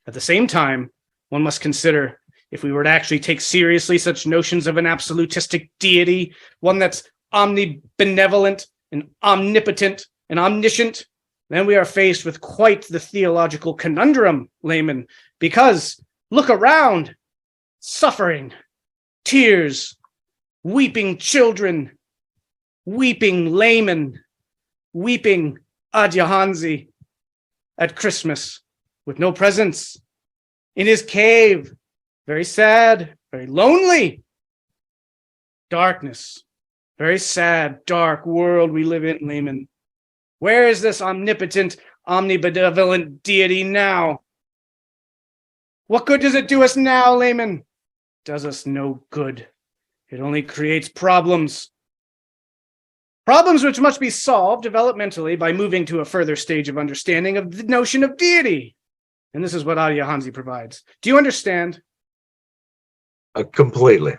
at the same time, one must consider, if we were to actually take seriously such notions of an absolutistic deity, one that's omnibenevolent and omnipotent and omniscient, then we are faced with quite the theological conundrum, Layman, because look around, suffering, tears, weeping children, weeping Layman, weeping Adyahanzi at Christmas with no presents, in his cave, very sad, very lonely. Darkness, very sad, dark world we live in, Layman. Where is this omnipotent, omnibenevolent deity now? What good does it do us now, Layman? Does us no good. It only creates problems. Problems which must be solved developmentally by moving to a further stage of understanding of the notion of deity. And this is what Adyahanzi provides. Do you understand? Completely.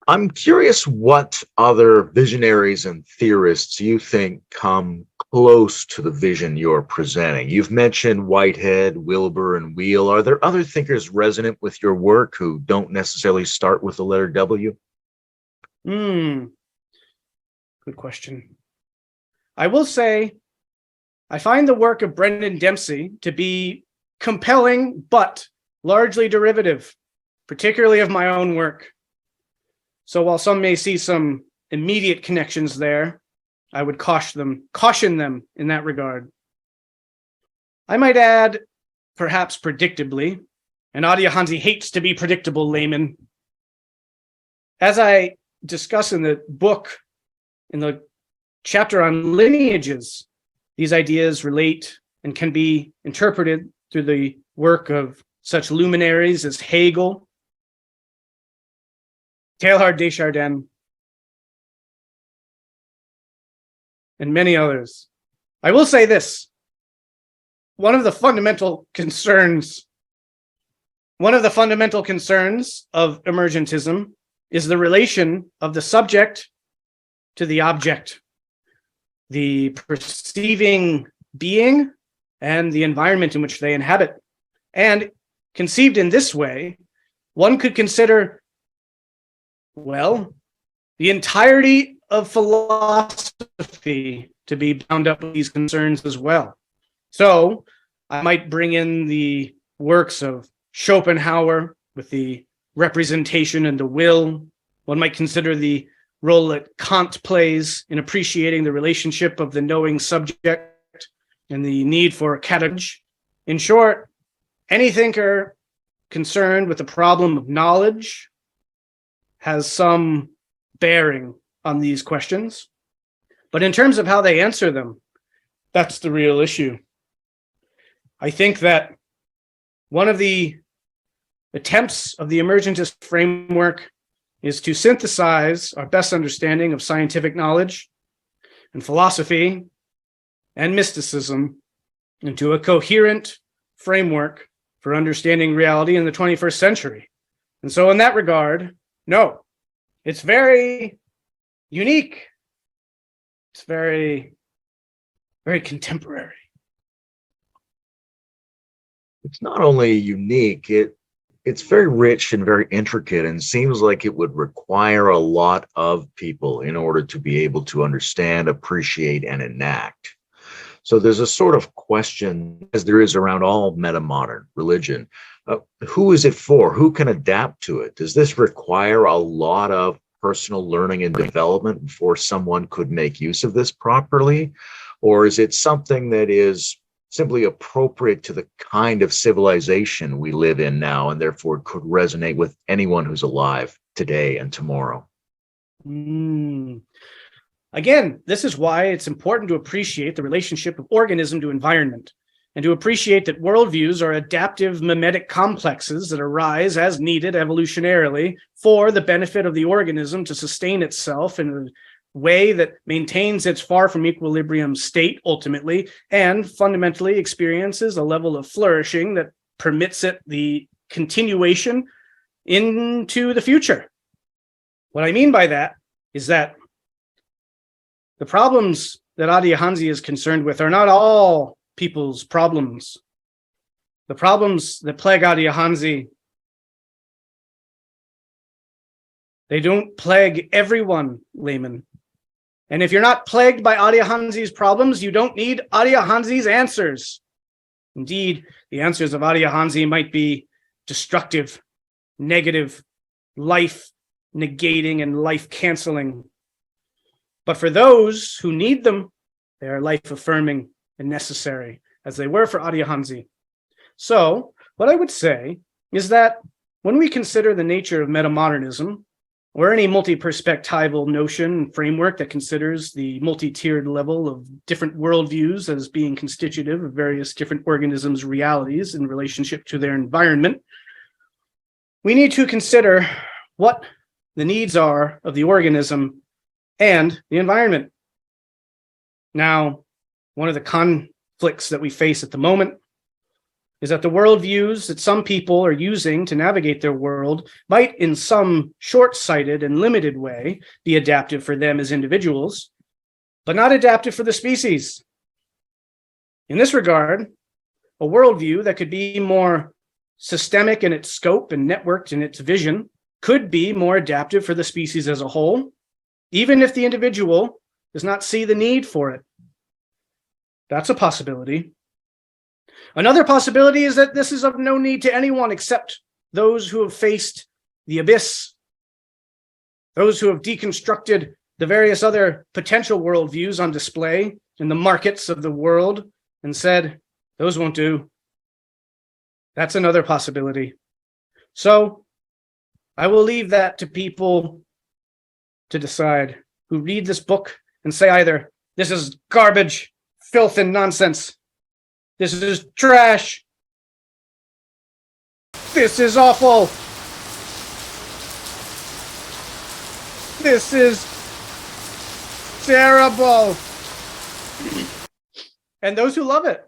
I'm curious what other visionaries and theorists you think come close to the vision you're presenting. You've mentioned Whitehead, Wilbur, and Wheel. Are there other thinkers resonant with your work who don't necessarily start with the letter W? Good question. I will say I find the work of Graham Dempsey to be compelling, but largely derivative, particularly of my own work. So while some may see some immediate connections there, I would caution them in that regard. I might add, perhaps predictably, and Adyahanzi hates to be predictable, Layman. As I discuss in the book, in the chapter on lineages, these ideas relate and can be interpreted through the work of such luminaries as Hegel, Teilhard de Chardin, and many others. I will say this. One of the fundamental concerns of emergentism is the relation of the subject to the object, the perceiving being and the environment in which they inhabit. And conceived in this way, one could consider, well, the entirety of philosophy to be bound up with these concerns as well. So I might bring in the works of Schopenhauer with the representation and the will. One might consider the role that Kant plays in appreciating the relationship of the knowing subject and the need for category. In short, any thinker concerned with the problem of knowledge has some bearing on these questions. But in terms of how they answer them, that's the real issue. I think that one of the attempts of the emergentist framework is to synthesize our best understanding of scientific knowledge and philosophy and mysticism into a coherent framework for understanding reality in the 21st century. And so in that regard, no, it's very unique. It's very, very contemporary. It's not only unique, it's very rich and very intricate, and seems like it would require a lot of people in order to be able to understand, appreciate, and enact. So there's a sort of question, as there is around all metamodern religion, who is it for? Who can adapt to it? Does this require a lot of personal learning and development before someone could make use of this properly? Or is it something that is simply appropriate to the kind of civilization we live in now, and therefore could resonate with anyone who's alive today and tomorrow? Again, this is why it's important to appreciate the relationship of organism to environment, and to appreciate that worldviews are adaptive memetic complexes that arise as needed evolutionarily for the benefit of the organism to sustain itself in a way that maintains its far from equilibrium state ultimately, and fundamentally experiences a level of flourishing that permits it the continuation into the future. What I mean by that is that the problems that Adyahanzi is concerned with are not all people's problems. The problems that plague Adyahanzi, they don't plague everyone, Layman. And if you're not plagued by Adyahanzi's problems, you don't need Adyahanzi's answers. Indeed, the answers of Adyahanzi might be destructive, negative, life negating, and life canceling. But for those who need them, they are life affirming and necessary, as they were for Adyahanzi. So, what I would say is that when we consider the nature of metamodernism, or any multi-perspectival notion and framework that considers the multi-tiered level of different worldviews as being constitutive of various different organisms' realities in relationship to their environment, we need to consider what the needs are of the organism and the environment. Now, one of the conflicts that we face at the moment is that the worldviews that some people are using to navigate their world might, in some short-sighted and limited way, be adaptive for them as individuals, but not adaptive for the species. In this regard, a worldview that could be more systemic in its scope and networked in its vision could be more adaptive for the species as a whole, even if the individual does not see the need for it. That's a possibility. Another possibility is that this is of no need to anyone except those who have faced the abyss, those who have deconstructed the various other potential worldviews on display in the markets of the world and said, those won't do. That's another possibility. So I will leave that to people to decide, who read this book and say either, this is garbage, filth, and nonsense. This is trash. This is awful. This is terrible. And those who love it.